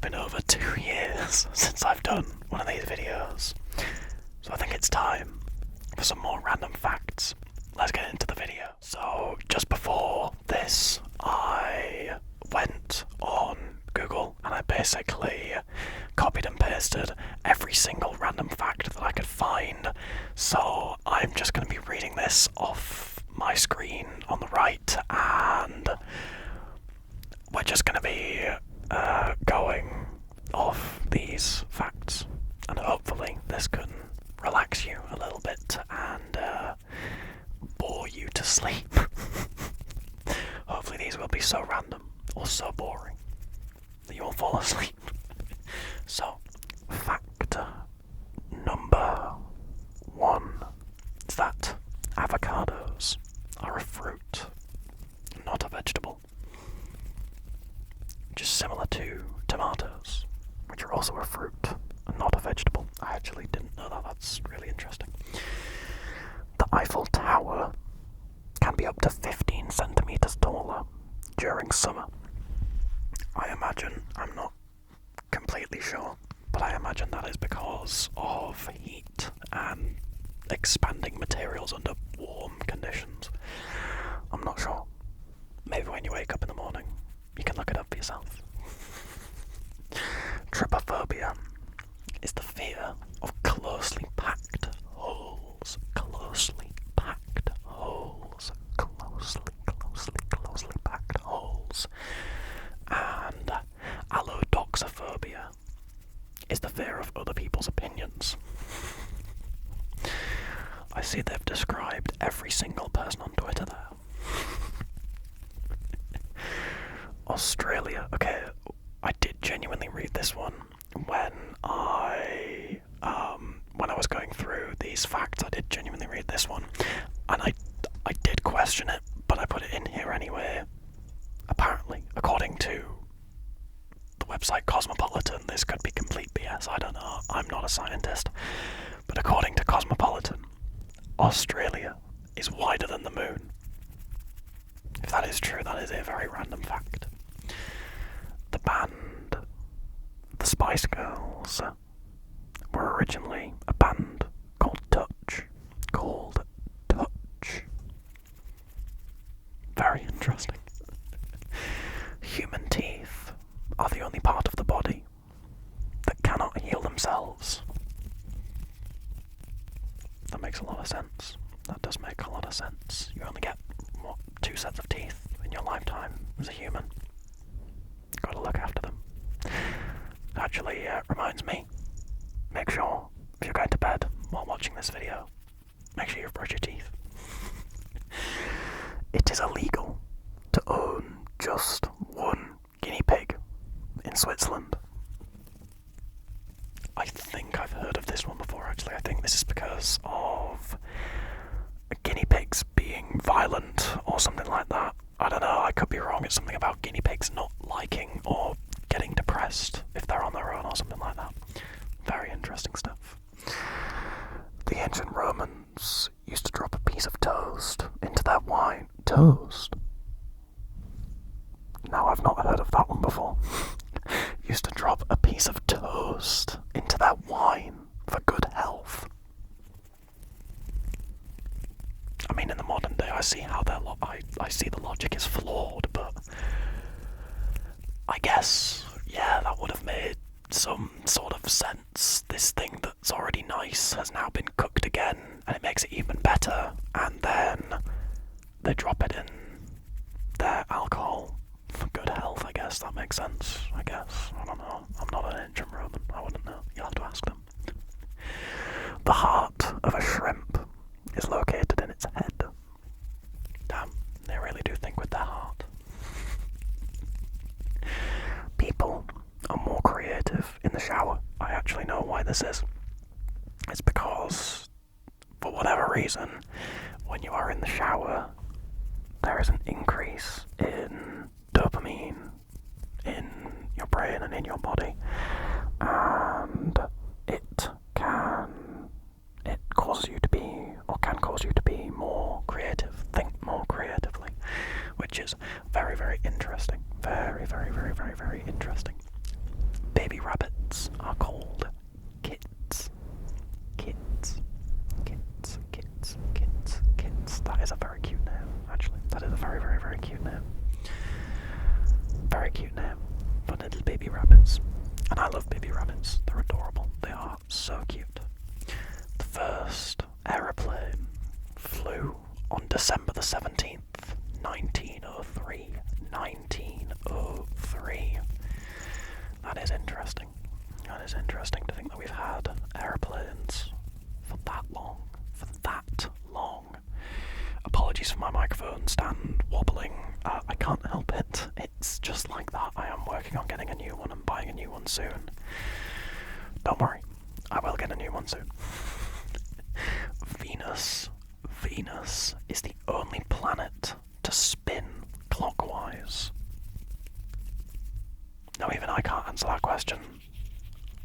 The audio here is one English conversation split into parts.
been over 2 years since I've done one of these videos, so I think it's time for some more random facts. Let's get into the video. So just before this, I went on Google and I basically copied and pasted every single random fact that I could find. So I'm just going to be reading this off my screen on the right, and we're just going to be going off these facts, and hopefully this can relax you a little bit and bore you to sleep. Hopefully these will be so random or so boring that you will fall asleep. So, fact number 1 is that avocados are a fruit, not a vegetable, which is similar to tomatoes, which are also a fruit and not a vegetable. I actually didn't know that. That's really interesting. The Eiffel Tower can be up to 15 centimeters taller during summer. I imagine, I'm not completely sure, but I imagine that is because of heat and expanding materials under warm conditions. I'm not sure. Maybe when you wake up in the morning, you can look it up for yourself. Trypophobia is the fear of closely packed holes. Closely packed holes. Closely packed holes. And allodoxophobia is the fear of other people's opinions. I see they've described every single person on Twitter there. Australia. Okay, I did genuinely read this one when I was going through these facts. I did genuinely read this one, and I did question it, but I put it in here anyway. Apparently, according to the website Cosmopolitan, this could be complete BS. I don't know. I'm not a scientist, but according to Cosmopolitan, Australia is wider than the moon. If that is true, that is a very random fact. The band, the Spice Girls, were originally a band called Touch. Very interesting. Human teeth are the only part of the body that cannot heal themselves. That makes a lot of sense. That does make a lot of sense. You only get, 2 sets of teeth in your lifetime as a human. Gotta look after them. Actually, reminds me, make sure, if you're going to bed while watching this video, make sure you've brushed your teeth. It is illegal to own just one guinea pig in Switzerland. I think I've heard of this one before, actually. I think this is because of guinea pigs being violent or something like that. I don't know, I could be wrong. It's something about guinea pigs not liking or getting depressed if they're on their own or something like that. Very interesting stuff. The ancient Romans used to drop a piece of toast into their wine. Toast? Now, I've not heard of that one before. Used to drop a piece of toast into their wine for good health. I mean, in the modern day, I see how I see the logic is flawed, but I guess, yeah, that would have made some sort of sense. This thing that's already nice has now been cooked again, and it makes it even better, and then they drop it in their alcohol for good health. I guess that makes sense. I don't know. I'm not an ancient Roman. I wouldn't know. You'll have to ask them. The heart of a shrimp is located in its head. Damn, they really do think with their heart. People are more creative in the shower. I actually know why this is. It's because, for whatever reason, when you are in the shower, there is an increase in dopamine in your brain and in your body, and it causes you to be, or can cause you to be more creative, think more creatively, which is very, very interesting. Very, very, very, very, very interesting. rabbits are called kits. Kits. Kits. Kits. Kits. Kits. That is a very cute name, actually. That is a very, very, very cute name. Very cute name for little baby rabbits. And I love baby rabbits. They're adorable. They are so cute. The first aeroplane flew on December the 17th, 1903. 1903. That is interesting. That is interesting to think that we've had aeroplanes for that long. For that long. Apologies for my microphone stand wobbling. I can't help it. It's just like that. I am working on getting a new one and buying a new one soon. Don't worry. I will get a new one soon. Venus. Venus is the only planet to spin clockwise. No, even I can't answer that question.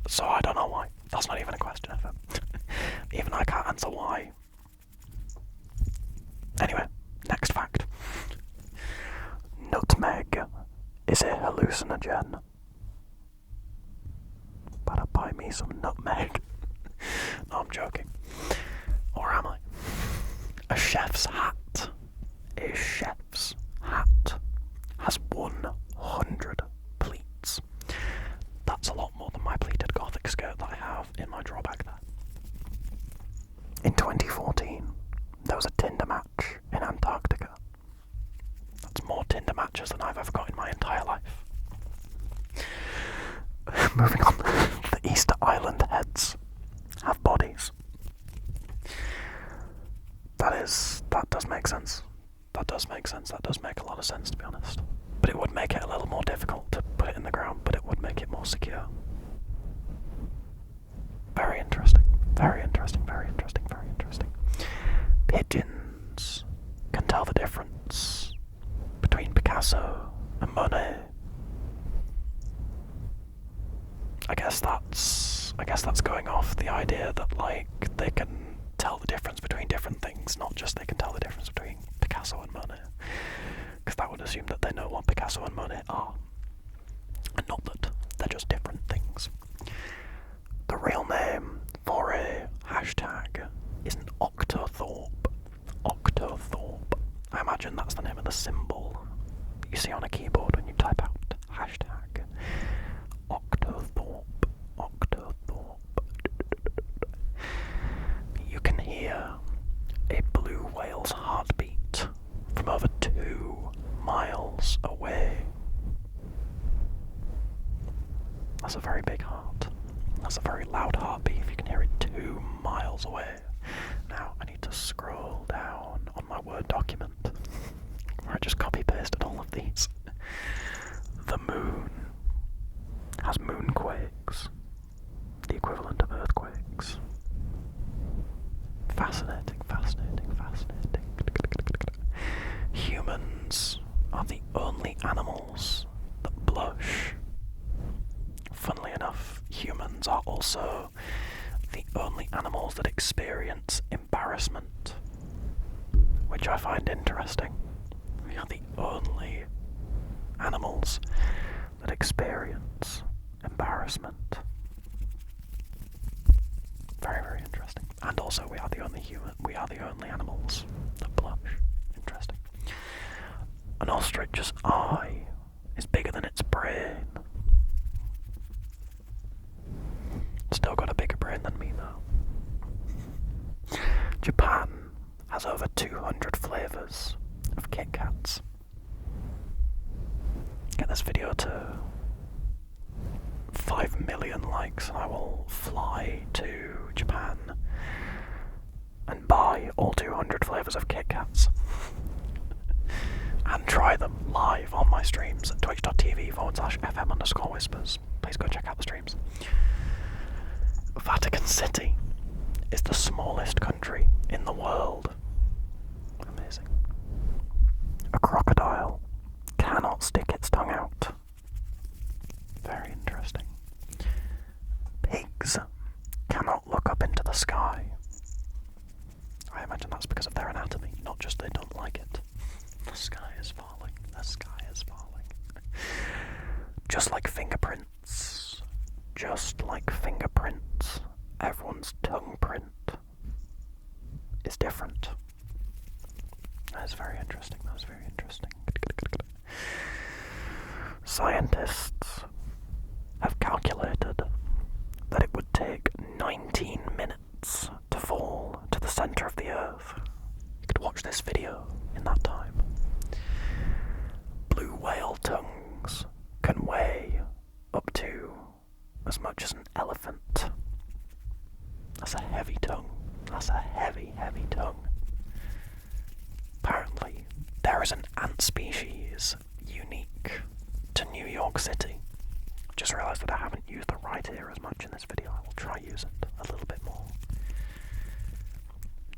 So I don't know why. That's not even a question, is it? Even I can't answer why. Anyway, next fact. Nutmeg is a hallucinogen. Better buy me some nutmeg. No, I'm joking. Or am I? A chef's hat. A chef's hat has 100 pleats. That's a lot more than my pleated gothic skirt that I have in my drawer bag there. In 2014, there was a Tinder match in Antarctica. That's more Tinder matches than I've ever got in my entire life. Moving on, the Easter Island heads have bodies. That does make sense. That does make sense. That does make a lot of sense, to be honest. But it would make it a little more difficult to put it in the ground, but it would make it more secure. Very interesting. Very interesting, very interesting, very interesting. Pigeons can tell the difference between Picasso and Monet. I guess that's going off the idea that, like, they can tell the difference between different things, not just they can tell the difference between Picasso and Monet. Because that would assume that they know what Picasso and Monet are. And not that they're just different things. The real name for a hashtag is an octothorpe. Octothorpe. I imagine that's the name of the symbol you see on a keyboard when you type out hashtag. Octothorpe. Octothorpe. You can hear a blue whale's heartbeat from over 2 miles away. That's a very big heart. That's a very loud heartbeat if you can hear it 2 miles away. Now I need to scroll down on my Word document where I just copy pasted all of these. The moon has moonquakes, the equivalent of earthquakes. Fascinating, fascinating, fascinating. Humans are the only animals that blush. Funnily enough, humans are also the only animals that experience embarrassment, which I find interesting. We are the only animals that experience embarrassment. Very, very interesting. And also, we are the only animals that blush. Interesting. An ostrich's eye is bigger than its brain. Still got a bigger brain than me, though. Japan has over 200 flavours of Kit Kats. Get this video to 5 million likes and I will fly to Japan and buy all 200 flavours of Kit Kats and try them live on my streams at twitch.tv/FM_whispers. Please go check out the streams. Vatican City is the smallest country in the world. Amazing. A crocodile cannot stick its tongue out. Very interesting. Pigs cannot look up into the sky. I imagine that's because of their anatomy, not just they don't like it. The sky is falling. The sky is falling. Just like fingerprints. just like fingerprints, everyone's tongue print is different. That is very interesting. That is very interesting. Scientists have calculated that it would take 19 minutes to fall to the centre of the Earth. You could watch this video in that time. Blue whale tongues can weigh up to as much as an elephant. That's a heavy tongue. That's a heavy, heavy tongue. Apparently, there is an ant species unique to New York City. Just realised that I haven't used the right ear as much in this video. I will try use it a little bit more.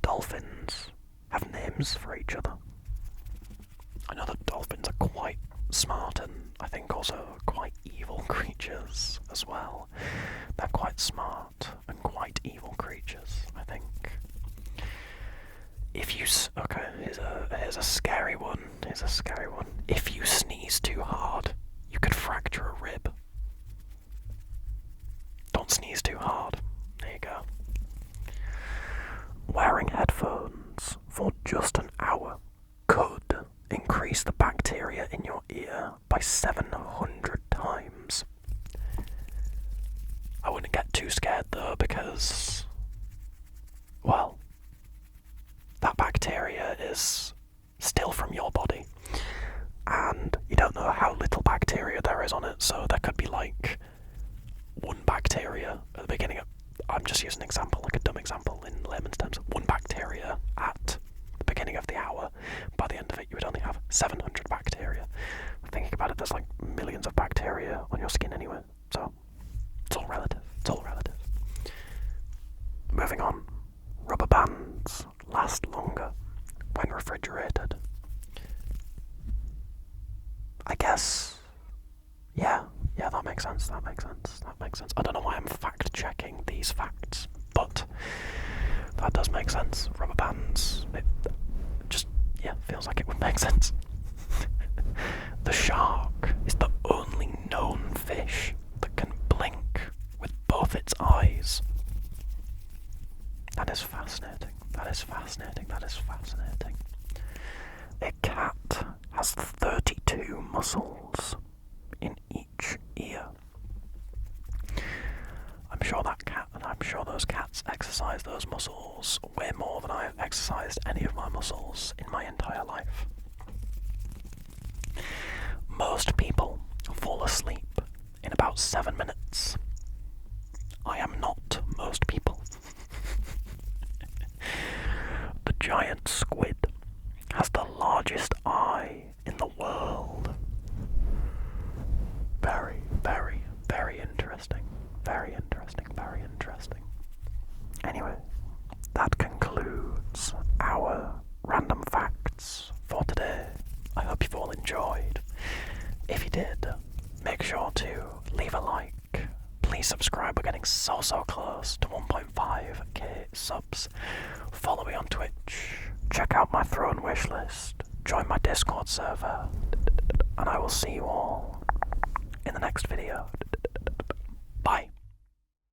Dolphins have names for each other. I know that dolphins are quite smart and I think also quite evil creatures as well. They're quite smart and quite evil creatures, I think. Okay, here's a scary one. Here's a scary one. If you sneeze too hard, you could fracture a rib. Don't sneeze too hard. There you go. Wearing headphones for just an hour could increase the bacteria in your ear by 700 times. I wouldn't get too scared though, because, well, that bacteria is still from your body, and you don't know how little bacteria there is on it, so there could be like one bacteria at the beginning of, I'm just using an example, like a dumb example in layman's terms, one bacteria at the beginning of the hour. By the end of it, you would only have 700 bacteria. Thinking about it, there's like millions of bacteria on your skin anyway, so it's all relative. It's all relative. Moving on. Rubber bands last longer when refrigerated. I guess, yeah, that makes sense. I don't know why I'm fact-checking these facts, but that does make sense. Rubber bands, it just, feels like it would make sense. The shark is the only known fish that can blink with both its eyes. That is fascinating. A cat has 32 muscles in each ear. I'm sure those cats exercise those muscles way more than I have exercised any of my muscles in my entire life. Most people fall asleep in about 7 minutes. I am not most people. The giant squid has the largest eye in the world. Very, very, very interesting. Very interesting, very interesting. Anyway, that concludes our random facts for today. I hope you've all enjoyed. If you did, make sure to leave a like. Please subscribe, we're getting so close to 1.5k subs. Follow me on Twitch, check out my throne wishlist, join my Discord server, and I will see you all in the next video.